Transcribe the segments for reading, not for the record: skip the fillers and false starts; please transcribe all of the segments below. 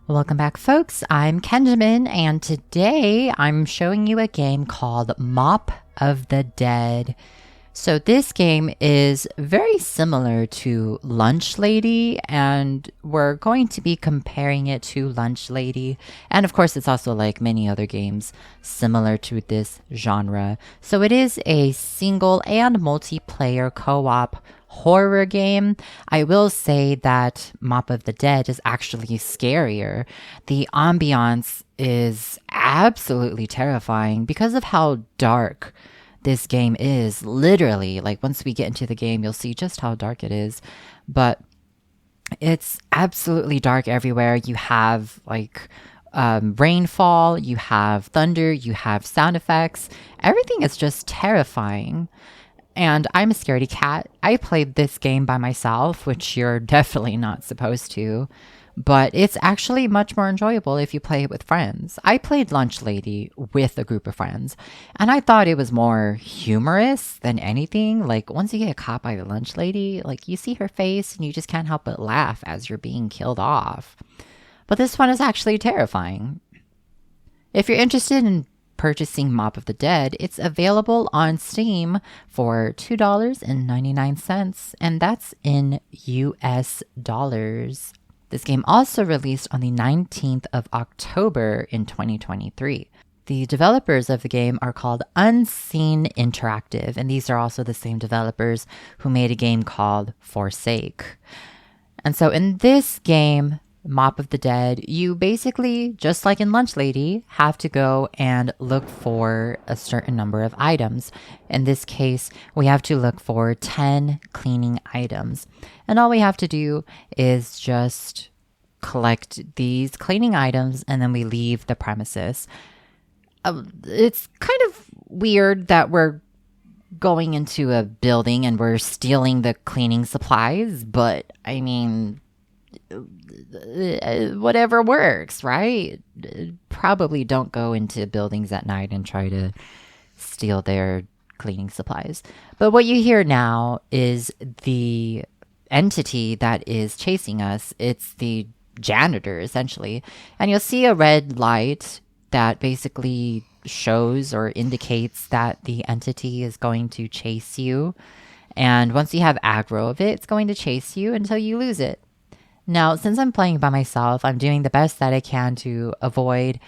Welcome back, folks. I'm Kenjamin, and today I'm showing you a game called Mop of the Dead. So, this game is very similar to Lunch Lady, and we're going to be comparing it to Lunch Lady. And of course, it's also like many other games similar to this genre. So, it is a single and multiplayer co op horror game. I will say that Mop of the Dead is actually scarier. The ambiance is absolutely terrifying because of how dark this game is. Literally, like once we get into the game, you'll see just how dark it is. But it's absolutely dark everywhere. You have rainfall, you have thunder, you have sound effects. Everything is just terrifying. And I'm a scaredy cat. I played this game by myself, which you're definitely not supposed to, but it's actually much more enjoyable if you play it with friends. I played Lunch Lady with a group of friends, and I thought it was more humorous than anything. Like, once you get caught by the Lunch Lady, like, you see her face and you just can't help but laugh as you're being killed off. But this one is actually terrifying. If you're interested in purchasing Mop of the Dead, it's available on Steam for $2.99, and that's in US dollars. This game also released on the 19th of October in 2023. The developers of the game are called Unseen Interactive, and these are also the same developers who made a game called Forsake. And so in this game, Mop of the Dead, you basically, just like in Lunch Lady, have to go and look for a certain number of items. In this case, we have to look for 10 cleaning items. And all we have to do is just collect these cleaning items and then we leave the premises. It's kind of weird that we're going into a building and we're stealing the cleaning supplies, but I mean, whatever works, right? Probably don't go into buildings at night and try to steal their cleaning supplies. But what you hear now is the entity that is chasing us. It's the janitor, essentially. And you'll see a red light that basically shows or indicates that the entity is going to chase you. And once you have aggro of it, it's going to chase you until you lose it. Now, since I'm playing by myself, I'm doing the best that I can to avoid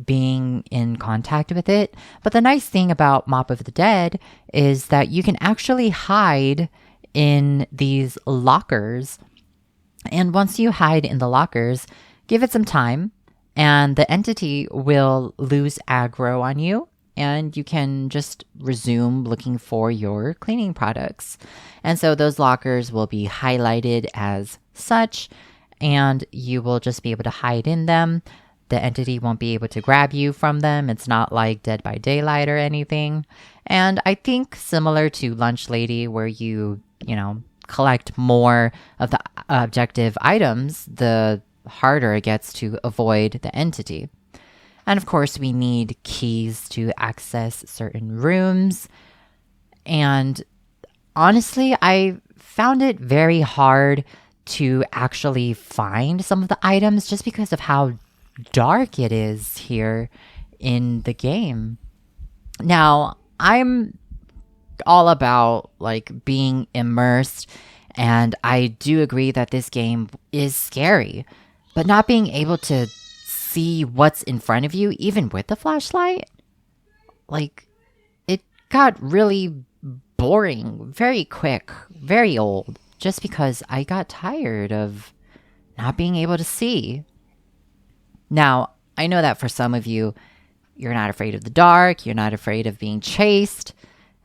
being in contact with it. But the nice thing about Mop of the Dead is that you can actually hide in these lockers. And once you hide in the lockers, give it some time, and the entity will lose aggro on you. And you can just resume looking for your cleaning products. And so those lockers will be highlighted as such, and you will just be able to hide in them. The entity won't be able to grab you from them. It's not like Dead by Daylight or anything. And I think similar to Lunch Lady, where you collect more of the objective items, the harder it gets to avoid the entity. And of course, we need keys to access certain rooms. And honestly, I found it very hard to actually find some of the items just because of how dark it is here in the game. Now, I'm all about like being immersed, and I do agree that this game is scary, but not being able to see what's in front of you, even with the flashlight, like, it got really boring very quick, very old, just because I got tired of not being able to see. Now, I know that for some of you, you're not afraid of the dark, you're not afraid of being chased,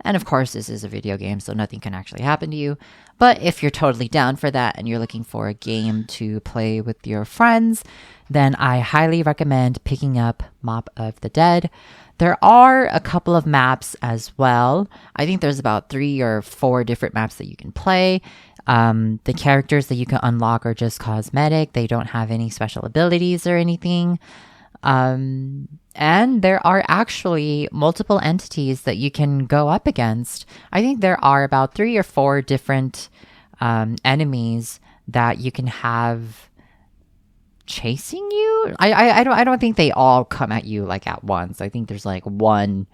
and of course, this is a video game, so nothing can actually happen to you. But if you're totally down for that and you're looking for a game to play with your friends, then I highly recommend picking up Mop of the Dead. There are a couple of maps as well. I think there's about 3 or 4 different maps that you can play. The characters that you can unlock are just cosmetic. They don't have any special abilities or anything. And there are actually multiple entities that you can go up against. I think there are about 3 or 4 different enemies that you can have chasing you. I don't think they all come at you like at once. I think there's like one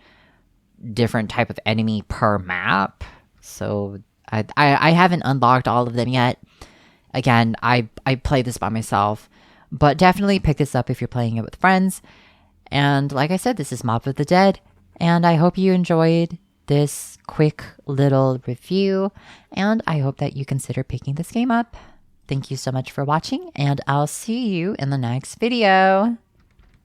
different type of enemy per map. So I haven't unlocked all of them yet. Again, I play this by myself, but definitely pick this up if you're playing it with friends. And like I said, this is Mob of the Dead, and I hope you enjoyed this quick little review, and I hope that you consider picking this game up. Thank you so much for watching, and I'll see you in the next video.